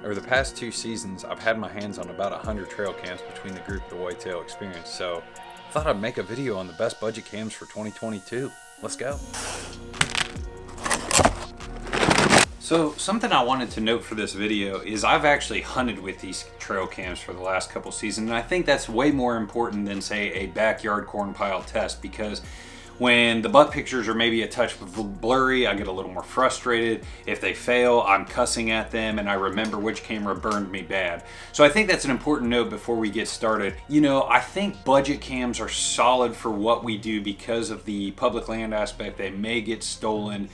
Over the past 2 seasons, I've had my hands on about 100 trail cams between the group the Whitetail experience, so I thought I'd make a video on the best budget cams for 2022. Let's go. So something I wanted to note for this video is I've actually hunted with these trail cams for the last couple seasons, and I think that's way more important than, say, a backyard corn pile test, because when the buck pictures are maybe a touch blurry, I get a little more frustrated. If they fail, I'm cussing at them and I remember which camera burned me bad. So I think that's an important note before we get started. You know, I think budget cams are solid for what we do because of the public land aspect. They may get stolen.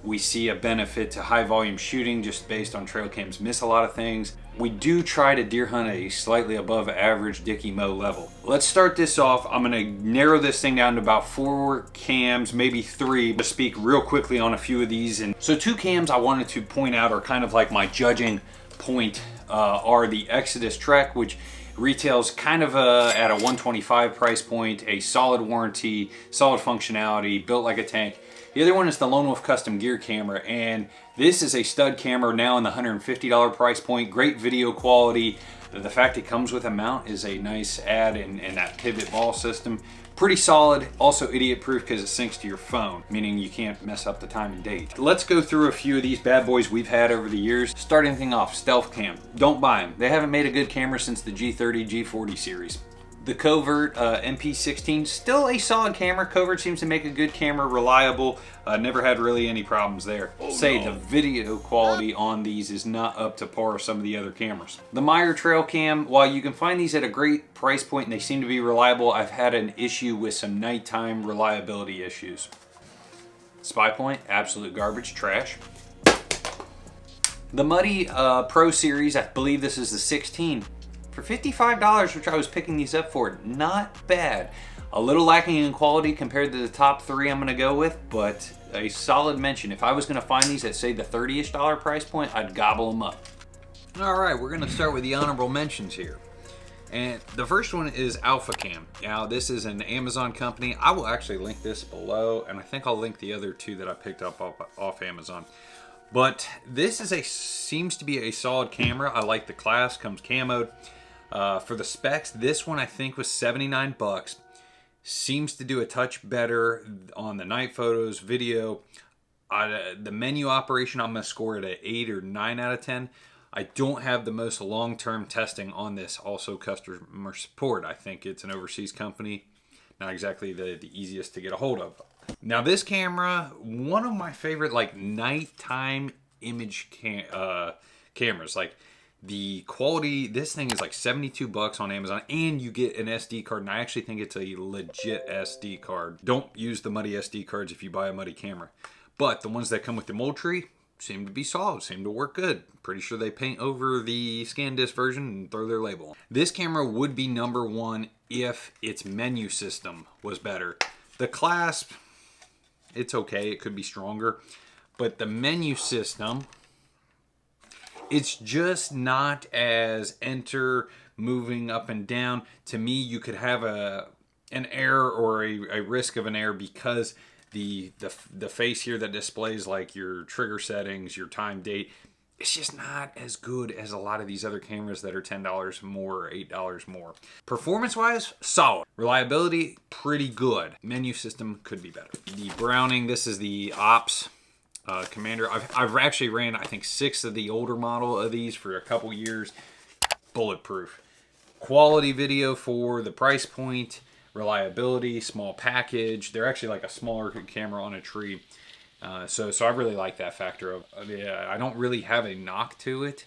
We see a benefit to high volume shooting just based on trail cams miss a lot of things. We do try to deer hunt a slightly above average Dicky Mow level. Let's start this off. I'm gonna narrow this thing down to about 4 cams, maybe 3, to speak real quickly on a few of these. And so 2 cams I wanted to point out are kind of like my judging point are the Exodus Trek, which retails kind of at a $125 price point, a solid warranty, solid functionality, built like a tank. The other one is the Lone Wolf Custom Gear camera, and this is a stud camera now in the $150 price point. Great video quality. The fact it comes with a mount is a nice add, and that pivot ball system. Pretty solid, also idiot proof because it syncs to your phone, meaning you can't mess up the time and date. Let's go through a few of these bad boys we've had over the years. Starting thing off, Stealth Cam. Don't buy them. They haven't made a good camera since the G30, G40 series. The Covert MP16, still a solid camera. Covert seems to make a good camera, reliable. Never had really any problems there. The video quality on these is not up to par with some of the other cameras. The Meyer Trail Cam, while you can find these at a great price point and they seem to be reliable, I've had an issue with some nighttime reliability issues. Spy Point, absolute garbage, trash. The Muddy Pro Series, I believe this is the 16. For $55, which I was picking these up for, not bad. A little lacking in quality compared to the top 3 I'm gonna go with, but a solid mention. If I was gonna find these at, say, the $30-ish price point, I'd gobble them up. All right, we're gonna start with the honorable mentions here. And the first one is Alpha Cam. Now, this is an Amazon company. I will actually link this below, and I think I'll link the other 2 that I picked up off Amazon. But this is seems to be a solid camera. I like the class, comes camoed. For the specs, this one I think was $79. Seems to do a touch better on the night photos, video. The menu operation, I'm going to score it at 8 or 9 out of 10. I don't have the most long-term testing on this. Also, customer support. I think it's an overseas company. Not exactly the easiest to get a hold of. Now, this camera, one of my favorite like nighttime image cameras. Like, the quality, this thing is like $72 on Amazon, and you get an SD card, and I actually think it's a legit SD card. Don't use the Muddy SD cards if you buy a Muddy camera. But the ones that come with the Moultrie seem to be solid, seem to work good. Pretty sure they paint over the ScanDisk version and throw their label on. This camera would be number 1 if its menu system was better. The clasp, it's okay, it could be stronger, but the menu system, it's just not as moving up and down. To me, you could have an error or a risk of an error because the face here that displays like your trigger settings, your time, date, it's just not as good as a lot of these other cameras that are $10 more or $8 more. Performance-wise, solid. Reliability, pretty good. Menu system could be better. The Browning, this is the Ops Commander. I've actually ran, I think, 6 of the older model of these for a couple years. Bulletproof. Quality video for the price point. Reliability, small package. They're actually like a smaller camera on a tree. So I really like that factor of I don't really have a knock to it.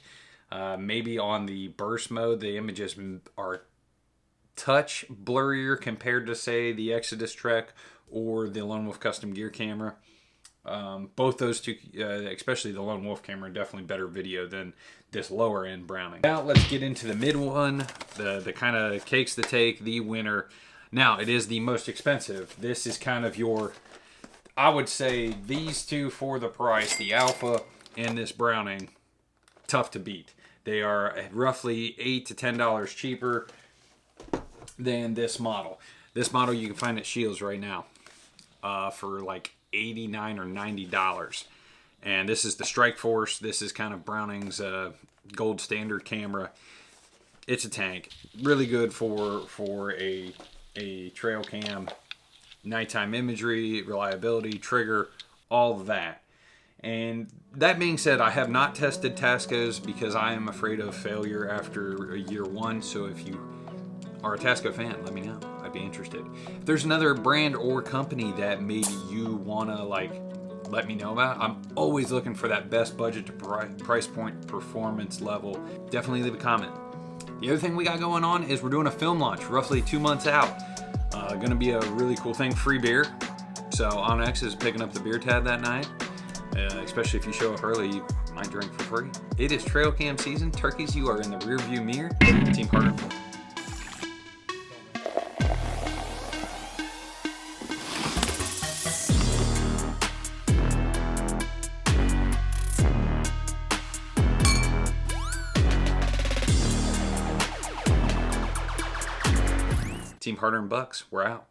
Maybe on the burst mode, the images are touch blurrier compared to, say, the Exodus Trek or the Lone Wolf Custom Gear camera. Both those 2, especially the Lone Wolf camera, definitely better video than this lower end Browning. Now let's get into the mid one, the kind of cakes to take, the winner. Now it is the most expensive. This is kind of your, I would say these 2 for the price, the Alpha and this Browning, tough to beat. They are roughly $8 to $10 cheaper than this model. This model you can find at Shields right now for like $89 or $90. And this is the Strike Force. This is kind of Browning's gold standard camera. It's a tank. Really good for a trail cam, nighttime imagery, reliability, trigger, all of that. And that being said, I have not tested Tascos because I am afraid of failure after year one. So if you are a Tasco fan, let me know. I'd be interested. If there's another brand or company that maybe you want to let me know about, I'm always looking for that best budget to price point performance level. Definitely leave a comment. The other thing we got going on is we're doing a film launch roughly 2 months out. Gonna be a really cool thing, free beer. So Onyx is picking up the beer tab that night. Especially if you show up early, you might drink for free. It is trail cam season. Turkeys, you are in the rear view mirror. Team Carter. Team Harder and Bucks, we're out.